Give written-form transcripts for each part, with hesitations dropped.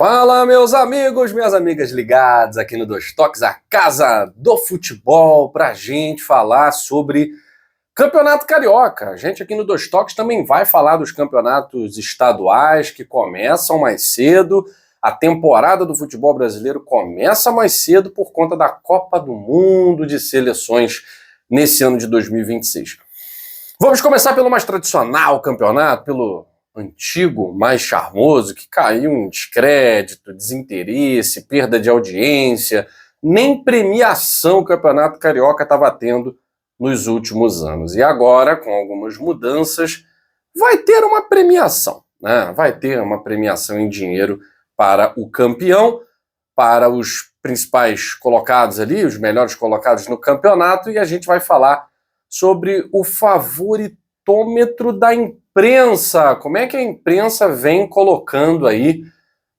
Fala, meus amigos, minhas amigas ligadas aqui no Dois Toques, a casa do futebol, pra gente falar sobre Campeonato Carioca. A gente aqui no Dois Toques também vai falar dos campeonatos estaduais que começam mais cedo. A temporada do futebol brasileiro começa mais cedo por conta da Copa do Mundo de Seleções nesse ano de 2026. Vamos começar pelo mais tradicional campeonato, pelo antigo, mais charmoso, que caiu em descrédito, desinteresse, perda de audiência, nem premiação o Campeonato Carioca estava tendo nos últimos anos. E agora, com algumas mudanças, vai ter uma premiação, né? Vai ter uma premiação em dinheiro para o campeão, para os principais colocados ali, os melhores colocados no campeonato, e a gente vai falar sobre o favoritômetro da imprensa. Como é que a imprensa vem colocando aí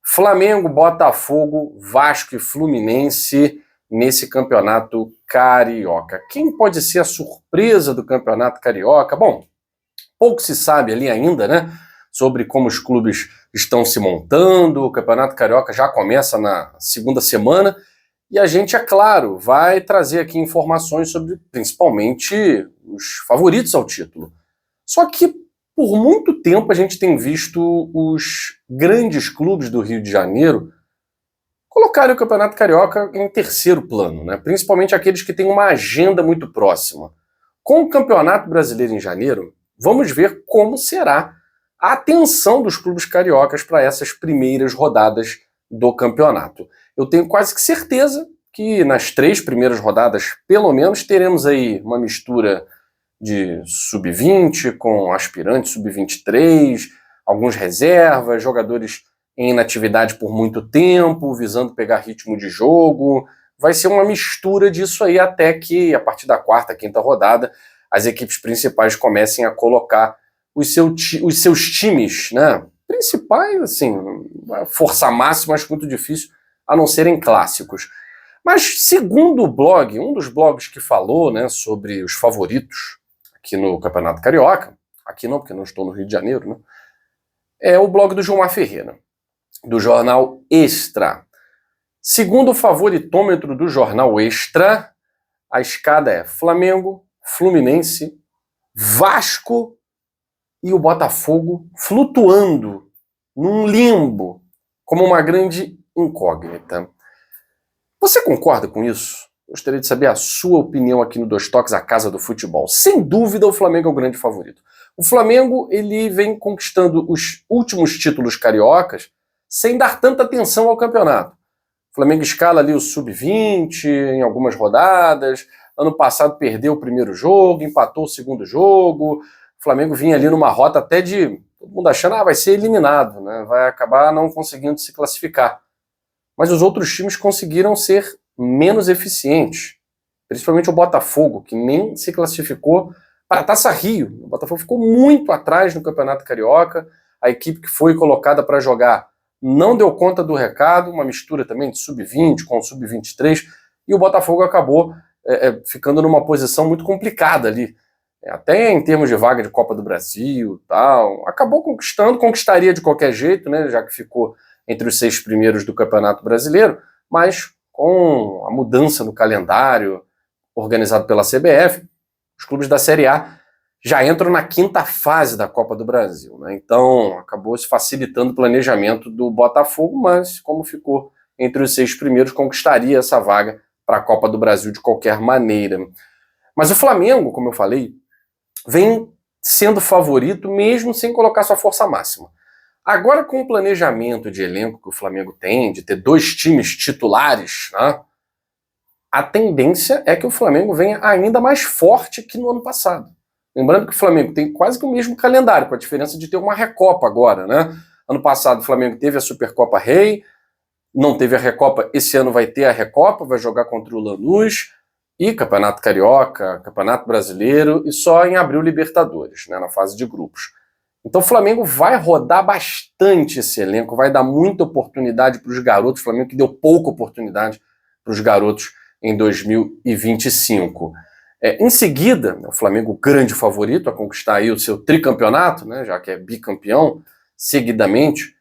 Flamengo, Botafogo, Vasco e Fluminense nesse campeonato carioca? Quem pode ser a surpresa do campeonato carioca? Bom, pouco se sabe ali ainda, né? Sobre como os clubes estão se montando. O campeonato carioca já começa na segunda semana. E a gente, é claro, vai trazer aqui informações sobre, principalmente, os favoritos ao título. Só que, por muito tempo, a gente tem visto os grandes clubes do Rio de Janeiro colocarem o Campeonato Carioca em terceiro plano, né? Principalmente aqueles que têm uma agenda muito próxima. Com o Campeonato Brasileiro em janeiro, vamos ver como será a atenção dos clubes cariocas para essas primeiras rodadas do campeonato. Eu tenho quase que certeza que nas 3 primeiras rodadas, pelo menos, teremos aí uma mistura de sub-20 com aspirantes sub-23, alguns reservas, jogadores em inatividade por muito tempo, visando pegar ritmo de jogo. Vai ser uma mistura disso aí até que, a partir da 4ª, 5ª rodada, as equipes principais comecem a colocar os seus times, né? Principais, assim, força máxima, acho muito difícil, a não serem clássicos. Mas, segundo o blog, um dos blogs que falou, né, sobre os favoritos aqui no Campeonato Carioca, aqui não, porque não estou no Rio de Janeiro, né, é o blog do Gilmar Ferreira, do Jornal Extra. Segundo o favoritômetro do Jornal Extra, a escada é Flamengo, Fluminense, Vasco e o Botafogo flutuando num limbo, como uma grande incógnita. Você concorda com isso? Gostaria de saber a sua opinião aqui no Dois Toques, a casa do futebol. Sem dúvida, o Flamengo é o grande favorito. O Flamengo, ele vem conquistando os últimos títulos cariocas sem dar tanta atenção ao campeonato. O Flamengo escala ali o sub-20 em algumas rodadas. Ano passado perdeu o primeiro jogo, empatou o segundo jogo. O Flamengo vinha ali numa rota até de todo mundo achando vai ser eliminado, né? Vai acabar não conseguindo se classificar. Mas os outros times conseguiram ser menos eficientes. Principalmente o Botafogo, que nem se classificou para a Taça Rio. O Botafogo ficou muito atrás no Campeonato Carioca. A equipe que foi colocada para jogar não deu conta do recado, uma mistura também de sub-20 com sub-23, e o Botafogo acabou ficando numa posição muito complicada ali. Até em termos de vaga de Copa do Brasil e tal, acabou conquistaria de qualquer jeito, né, já que ficou entre os 6 primeiros do Campeonato Brasileiro, mas com a mudança no calendário organizado pela CBF, os clubes da Série A já entram na 5ª fase da Copa do Brasil, né? Então acabou se facilitando o planejamento do Botafogo, mas como ficou entre os 6 primeiros, conquistaria essa vaga para a Copa do Brasil de qualquer maneira. Mas o Flamengo, como eu falei, vem sendo favorito mesmo sem colocar sua força máxima. Agora, com o planejamento de elenco que o Flamengo tem, de ter 2 times titulares, né, a tendência é que o Flamengo venha ainda mais forte que no ano passado. Lembrando que o Flamengo tem quase que o mesmo calendário, com a diferença de ter uma Recopa agora, né? Ano passado o Flamengo teve a Supercopa Rei, não teve a Recopa, esse ano vai ter a Recopa, vai jogar contra o Lanús, e Campeonato Carioca, Campeonato Brasileiro, e só em abril Libertadores, né, na fase de grupos. Então o Flamengo vai rodar bastante esse elenco, vai dar muita oportunidade para os garotos, o Flamengo que deu pouca oportunidade para os garotos em 2025. Em seguida, o Flamengo, grande favorito a conquistar aí o seu tricampeonato, né, já que é bicampeão seguidamente,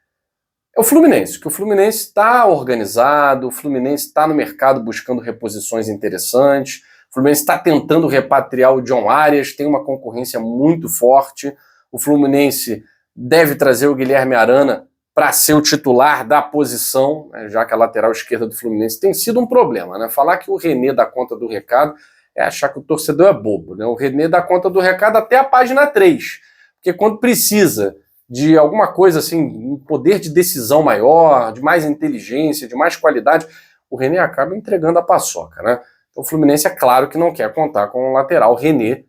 é o Fluminense, que o Fluminense está organizado, o Fluminense está no mercado buscando reposições interessantes, o Fluminense está tentando repatriar o John Arias, tem uma concorrência muito forte, o Fluminense deve trazer o Guilherme Arana para ser o titular da posição, né, já que a lateral esquerda do Fluminense tem sido um problema, né? Falar que o René dá conta do recado é achar que o torcedor é bobo, né? O René dá conta do recado até a página 3, porque quando precisa de alguma coisa assim, um poder de decisão maior, de mais inteligência, de mais qualidade, o René acaba entregando a paçoca, né? Então o Fluminense é claro que não quer contar com o lateral René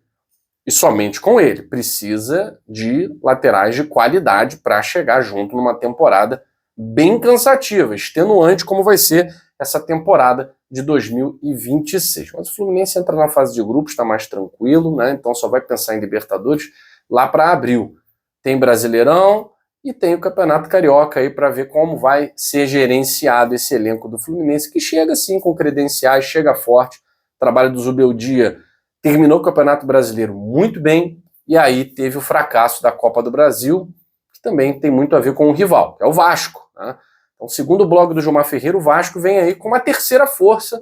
e somente com ele. Precisa de laterais de qualidade para chegar junto numa temporada bem cansativa, extenuante como vai ser essa temporada de 2026. Mas o Fluminense entra na fase de grupos, está mais tranquilo, né? Então só vai pensar em Libertadores lá para abril. Tem Brasileirão e tem o Campeonato Carioca aí para ver como vai ser gerenciado esse elenco do Fluminense, que chega sim com credenciais, chega forte. O trabalho do Zubeldia terminou o Campeonato Brasileiro muito bem e aí teve o fracasso da Copa do Brasil, que também tem muito a ver com o rival, que é o Vasco, né? Então, segundo o blog do Gilmar Ferreira, o Vasco vem aí com uma terceira força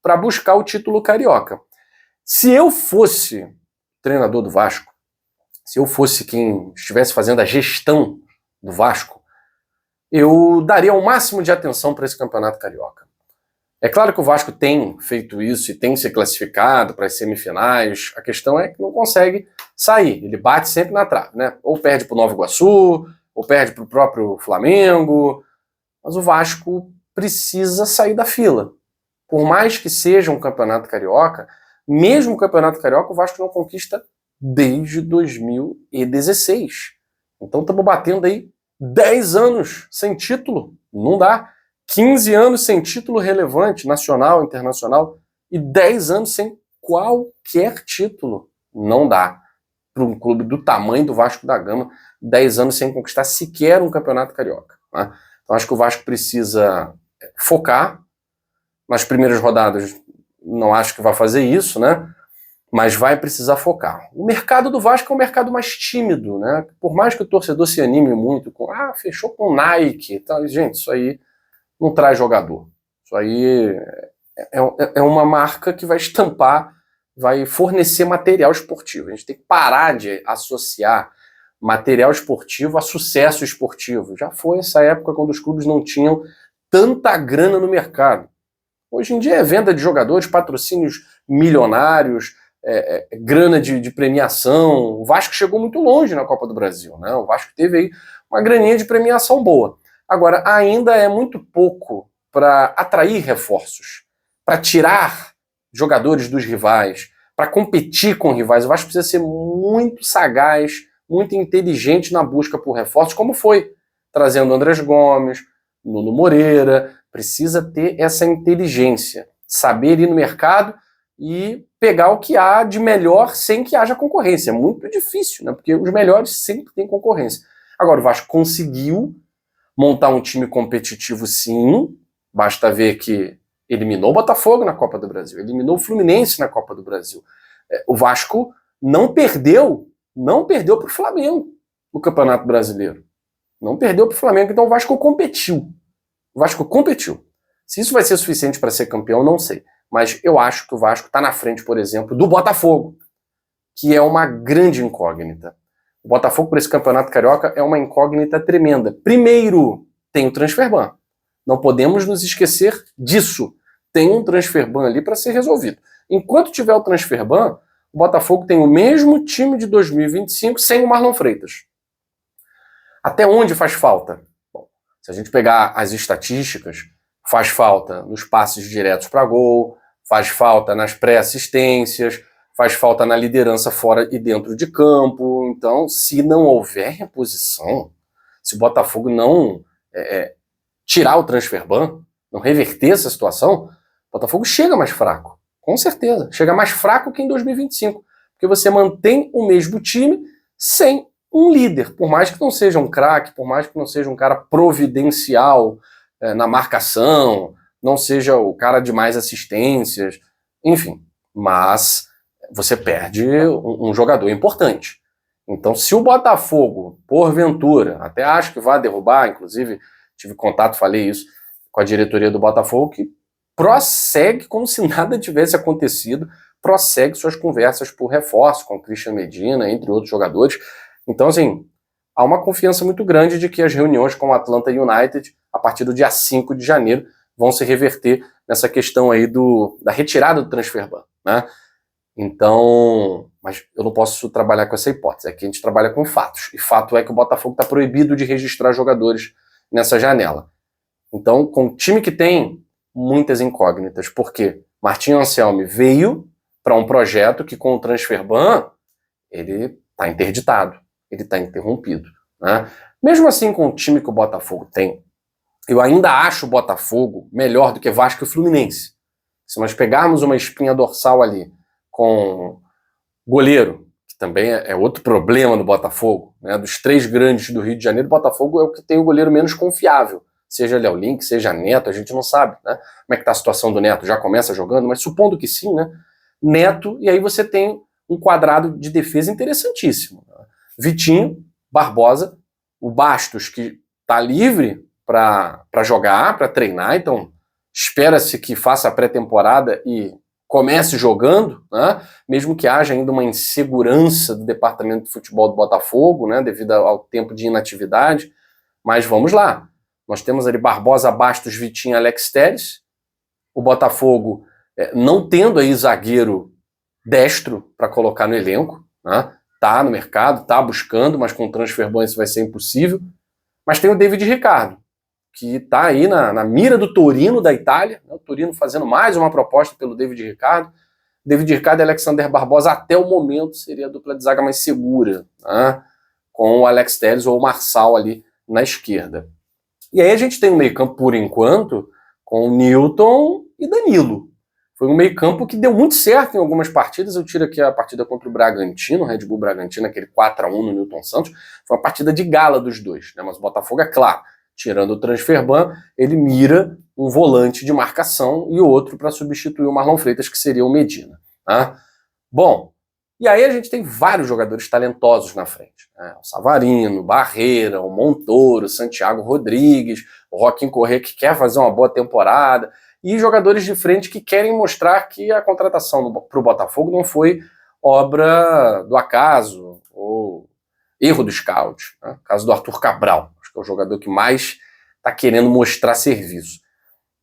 para buscar o título carioca. Se eu fosse treinador do Vasco, se eu fosse quem estivesse fazendo a gestão do Vasco, eu daria o máximo de atenção para esse Campeonato Carioca. É claro que o Vasco tem feito isso e tem se classificado para as semifinais, a questão é que não consegue sair, ele bate sempre na trave, né? Ou perde para o Nova Iguaçu, ou perde para o próprio Flamengo, mas o Vasco precisa sair da fila. Por mais que seja um Campeonato Carioca, mesmo o Campeonato Carioca, o Vasco não conquista desde 2016. Então estamos batendo aí 10 anos sem título. Não dá. 15 anos sem título relevante, nacional, internacional, e 10 anos sem qualquer título. Não dá. Para um clube do tamanho do Vasco da Gama, 10 anos sem conquistar sequer um Campeonato Carioca, né? Então acho que o Vasco precisa focar. Nas primeiras rodadas não acho que vai fazer isso, né? Mas vai precisar focar. O mercado do Vasco é um mercado mais tímido, né? Por mais que o torcedor se anime muito com fechou com Nike, tá? Gente, isso aí não traz jogador. Isso aí é uma marca que vai estampar, vai fornecer material esportivo. A gente tem que parar de associar material esportivo a sucesso esportivo. Já foi essa época quando os clubes não tinham tanta grana no mercado. Hoje em dia é venda de jogadores, patrocínios milionários, grana de premiação. O Vasco chegou muito longe na Copa do Brasil, né? O Vasco teve aí uma graninha de premiação boa. Agora, ainda é muito pouco para atrair reforços, para tirar jogadores dos rivais, para competir com rivais. O Vasco precisa ser muito sagaz, muito inteligente na busca por reforços, como foi trazendo Andrés Gomes, Nuno Moreira. Precisa ter essa inteligência, saber ir no mercado e pegar o que há de melhor sem que haja concorrência. É muito difícil, né? Porque os melhores sempre têm concorrência. Agora, o Vasco conseguiu montar um time competitivo, sim. Basta ver que eliminou o Botafogo na Copa do Brasil, eliminou o Fluminense na Copa do Brasil. O Vasco não perdeu para o Flamengo no Campeonato Brasileiro. Não perdeu para o Flamengo, então o Vasco competiu. O Vasco competiu. Se isso vai ser suficiente para ser campeão, não sei. Mas eu acho que o Vasco está na frente, por exemplo, do Botafogo, que é uma grande incógnita. O Botafogo para esse Campeonato Carioca é uma incógnita tremenda. Primeiro, tem o transferban. Não podemos nos esquecer disso. Tem um transferban ali para ser resolvido. Enquanto tiver o transferban, o Botafogo tem o mesmo time de 2025 sem o Marlon Freitas. Até onde faz falta? Bom, se a gente pegar as estatísticas, faz falta nos passes diretos para gol, faz falta nas pré-assistências, faz falta na liderança fora e dentro de campo. Então, se não houver reposição, se o Botafogo não tirar o transferban, não reverter essa situação, o Botafogo chega mais fraco, com certeza. Chega mais fraco que em 2025, porque você mantém o mesmo time sem um líder, por mais que não seja um craque, por mais que não seja um cara providencial na marcação, não seja o cara de mais assistências, enfim, mas você perde um jogador importante. Então, se o Botafogo, porventura, até acho que vai derrubar, inclusive tive contato, falei isso com a diretoria do Botafogo, que prossegue como se nada tivesse acontecido, prossegue suas conversas por reforço com o Christian Medina, entre outros jogadores. Então, assim, há uma confiança muito grande de que as reuniões com o Atlanta United, a partir do dia 5 de janeiro, vão se reverter nessa questão aí da retirada do transfer ban, né? Então, mas eu não posso trabalhar com essa hipótese, aqui a gente trabalha com fatos, e fato é que o Botafogo está proibido de registrar jogadores nessa janela. Então, com um time que tem muitas incógnitas, porque Martinho Anselmi veio para um projeto que com o transfer ban, ele está interditado, ele está interrompido, né? Mesmo assim, com o time que o Botafogo tem, eu ainda acho o Botafogo melhor do que Vasco e Fluminense. Se nós pegarmos uma espinha dorsal ali com goleiro, que também é outro problema no Botafogo, né? Dos 3 grandes do Rio de Janeiro, o Botafogo é o que tem o goleiro menos confiável. Seja Léo Link, seja Neto, a gente não sabe, né? Como é que tá a situação do Neto? Já começa jogando, mas supondo que sim, né? Neto, e aí você tem um quadrado de defesa interessantíssimo. Vitinho, Barbosa, o Bastos, que tá livre para jogar, para treinar, então espera-se que faça a pré-temporada e comece jogando, né? Mesmo que haja ainda uma insegurança do departamento de futebol do Botafogo, né? Devido ao tempo de inatividade, mas vamos lá. Nós temos ali Barbosa, Bastos, Vitinho, Alex Telles, o Botafogo não tendo aí zagueiro destro para colocar no elenco, né? Tá no mercado, tá buscando, mas com transfer ban isso vai ser impossível. Mas tem o David Ricardo, que está aí na mira do Torino da Itália, né? O Torino fazendo mais uma proposta pelo David Ricardo. David Ricardo e Alexander Barbosa, até o momento, seria a dupla de zaga mais segura, né? Com o Alex Telles ou o Marçal ali na esquerda. E aí a gente tem um meio-campo, por enquanto, com o Newton e Danilo. Foi um meio-campo que deu muito certo em algumas partidas. Eu tiro aqui a partida contra o Bragantino, o Red Bull Bragantino, aquele 4-1 no Newton Santos. Foi uma partida de gala dos dois, né? Mas o Botafogo, é claro, tirando o transfer ban, ele mira um volante de marcação e outro para substituir o Marlon Freitas, que seria o Medina, né? Bom, e aí a gente tem vários jogadores talentosos na frente, né? O Savarino, Barreira, o Montoro, o Santiago Rodrigues, o Joaquim Corrêa, que quer fazer uma boa temporada, e jogadores de frente que querem mostrar que a contratação para o Botafogo não foi obra do acaso ou erro do scout, né? O caso do Arthur Cabral, que é o jogador que mais está querendo mostrar serviço.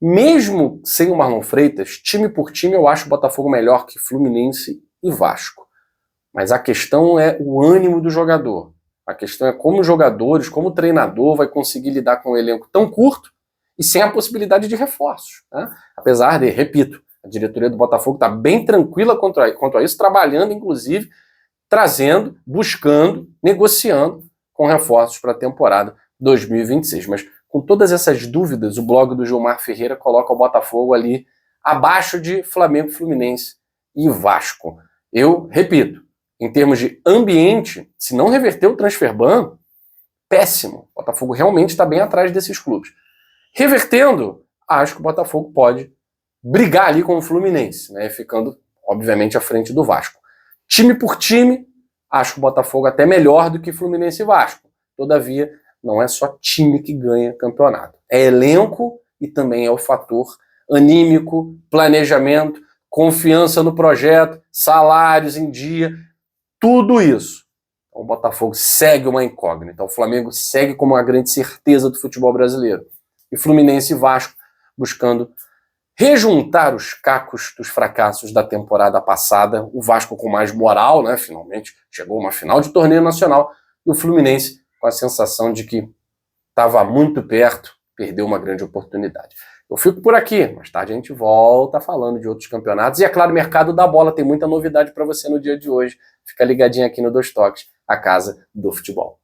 Mesmo sem o Marlon Freitas, time por time, eu acho o Botafogo melhor que Fluminense e Vasco. Mas a questão é o ânimo do jogador. A questão é como os jogadores, como o treinador vai conseguir lidar com um elenco tão curto e sem a possibilidade de reforços, né? Apesar de, repito, a diretoria do Botafogo está bem tranquila quanto a isso, trabalhando, inclusive, trazendo, buscando, negociando com reforços para a temporada 2026. Mas com todas essas dúvidas, o blog do Gilmar Ferreira coloca o Botafogo ali abaixo de Flamengo, Fluminense e Vasco. Eu repito, em termos de ambiente, se não reverter o transfer ban, péssimo. O Botafogo realmente está bem atrás desses clubes. Revertendo, acho que o Botafogo pode brigar ali com o Fluminense, né? Ficando, obviamente, à frente do Vasco. Time por time, acho que o Botafogo até melhor do que Fluminense e Vasco. Todavia, não é só time que ganha campeonato. É elenco e também é o fator anímico, planejamento, confiança no projeto, salários em dia, tudo isso. Então, o Botafogo segue uma incógnita. O Flamengo segue como uma grande certeza do futebol brasileiro. E Fluminense e Vasco buscando rejuntar os cacos dos fracassos da temporada passada. O Vasco com mais moral, né? Finalmente chegou a uma final de torneio nacional. E o Fluminense com a sensação de que estava muito perto, perdeu uma grande oportunidade. Eu fico por aqui, mais tarde a gente volta falando de outros campeonatos. E é claro, o mercado da bola tem muita novidade para você no dia de hoje. Fica ligadinho aqui no Dois Toques, a casa do futebol.